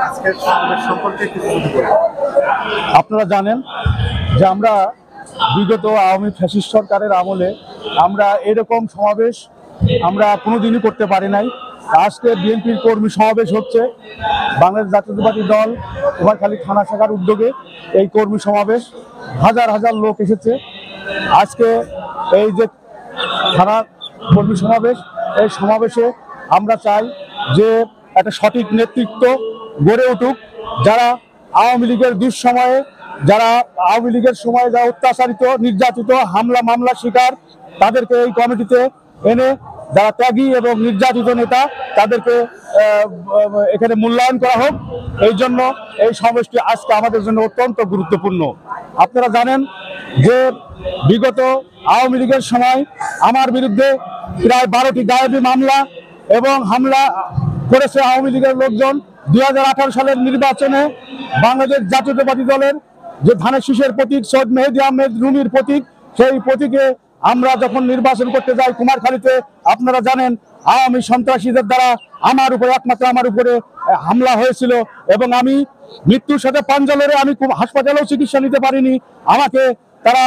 আজকের সমাবেশ সম্পর্কে কিছু যদি বলেন। আপনারা জানেন যে আমরা বিগত আওয়ামী ফ্যাসিস্ট সরকারের আমলে আমরা এরকম সমাবেশ আমরা কোনোদিনই করতে পারি নাই। আজকে বিএনপির কর্মী সমাবেশ হচ্ছে, বাংলাদেশ জাতীয়তাবাদী দল কুমারখালী থানা শাখার উদ্যোগে এই কর্মী সমাবেশ, হাজার হাজার লোক এসেছে। আজকে এই যে থানা কর্মী সমাবেশ, এই সমাবেশে আমরা চাই যে একটা সঠিক নেতৃত্ব গড়ে উঠুক। যারা আওয়ামী লীগের দুঃসময়ে, যারা আওয়ামী লীগের সময়ে যারা অত্যাচারিত, নির্যাতিত, হামলা মামলা শিকার, তাদেরকে এই কমিটিতে এনে যারা ত্যাগী এবং নির্যাতিত নেতা তাদেরকে এখানে মূল্যায়ন করা হোক। এই জন্য এই সমাবেশটি আজকে আমাদের জন্য অত্যন্ত গুরুত্বপূর্ণ। আপনারা জানেন যে বিগত আওয়ামী লীগের সময় আমার বিরুদ্ধে প্রায় 12টি গায়েবী মামলা এবং হামলা করেছে আওয়ামী লীগের লোকজন। 2018 সালের নির্বাচনে বাংলাদেশ জাতীয়তাবাদী দলের যে ধানের শীষের প্রতীক সৈয়দ মেহেদী আহমেদ রুমির প্রতীক, সেই প্রতীকে আমরা যখন নির্বাচন করতে যাই কুমারখালীতে, আপনারা জানেন আওয়ামী সন্ত্রাসীদের দ্বারা একমাত্র আমার উপরে হামলা হয়েছিল এবং আমি মৃত্যুর সাথে পাঞ্জা লড়ে আমি হাসপাতালেও চিকিৎসা নিতে পারিনি, আমাকে তারা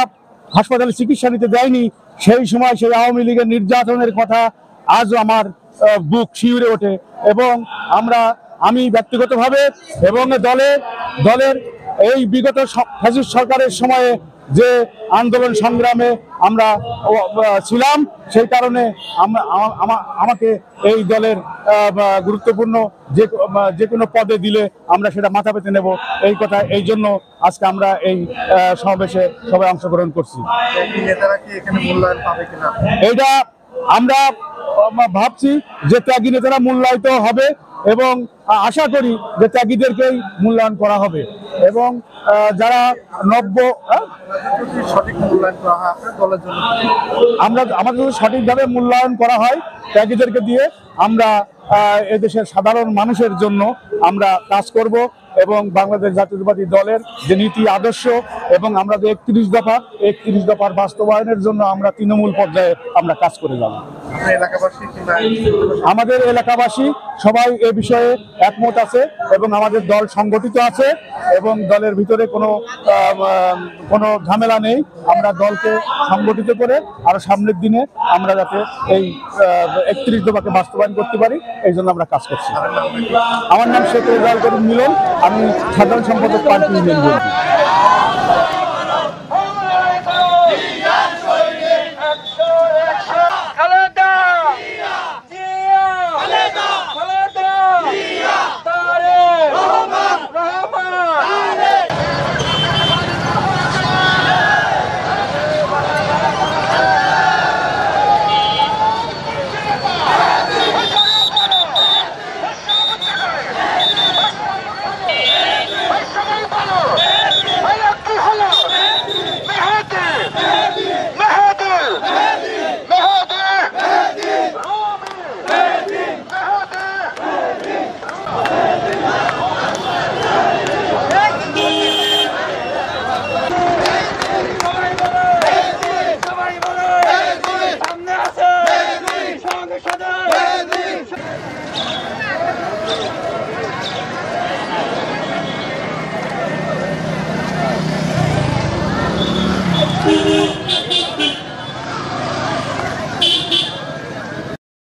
হাসপাতালে চিকিৎসা নিতে দেয়নি। সেই সময় সেই আওয়ামী লীগের নির্যাতনের কথা আজও আমার বুক শিউরে ওঠে এবং আমি ব্যক্তিগতভাবে এবং দলের এই বিগত ফ্যাসিস্ট সরকারের সময়ে যে আন্দোলন সংগ্রামে আমরা ছিলাম, সেই কারণে আমাকে এই দলের গুরুত্বপূর্ণ যে কোনো পদে দিলে আমরা সেটা মাথা পেতে নেব, এই জন্য আজকে আমরা এই সমাবেশে সবাই অংশগ্রহণ করছি। নেতারা কি এখানে মূল্যায়ন পাবে কিনা এইটা আমরা ভাবছি যে ত্যাগী নেতারা মূল্যায়িত হবে এবং আশা করি যে ত্যাগীদেরকেই মূল্যায়ন করা হবে এবং যারা সঠিক মূল্যায়ন করা হয় আপনার দলের জন্য, আমাদের যদি সঠিকভাবে মূল্যায়ন করা হয় ত্যাগীদেরকে দিয়ে, আমরা এদেশের সাধারণ মানুষের জন্য আমরা কাজ করব এবং বাংলাদেশ জাতীয়তাবাদী দলের যে নীতি আদর্শ এবং আমরা যে 31 দফার বাস্তবায়নের জন্য আমরা তৃণমূল পর্যায়ে আমরা কাজ করে যাব। আমাদের এলাকাবাসী সবাই এ বিষয়ে একমত আছে এবং আমাদের দল সংগঠিত আছে এবং দলের ভিতরে কোনো ঝামেলা নেই। আমরা দলকে সংগঠিত করে আরো সামনের দিনে আমরা যাতে এই 31 দফাকে বাস্তবায়ন করতে পারি, এই জন্য আমরা কাজ করছি। আমার নাম শেখ রেজাউল করিম মিলন, আমি সাধারণ সম্পাদক পার্টি ইউনিয়ন বিএনপি।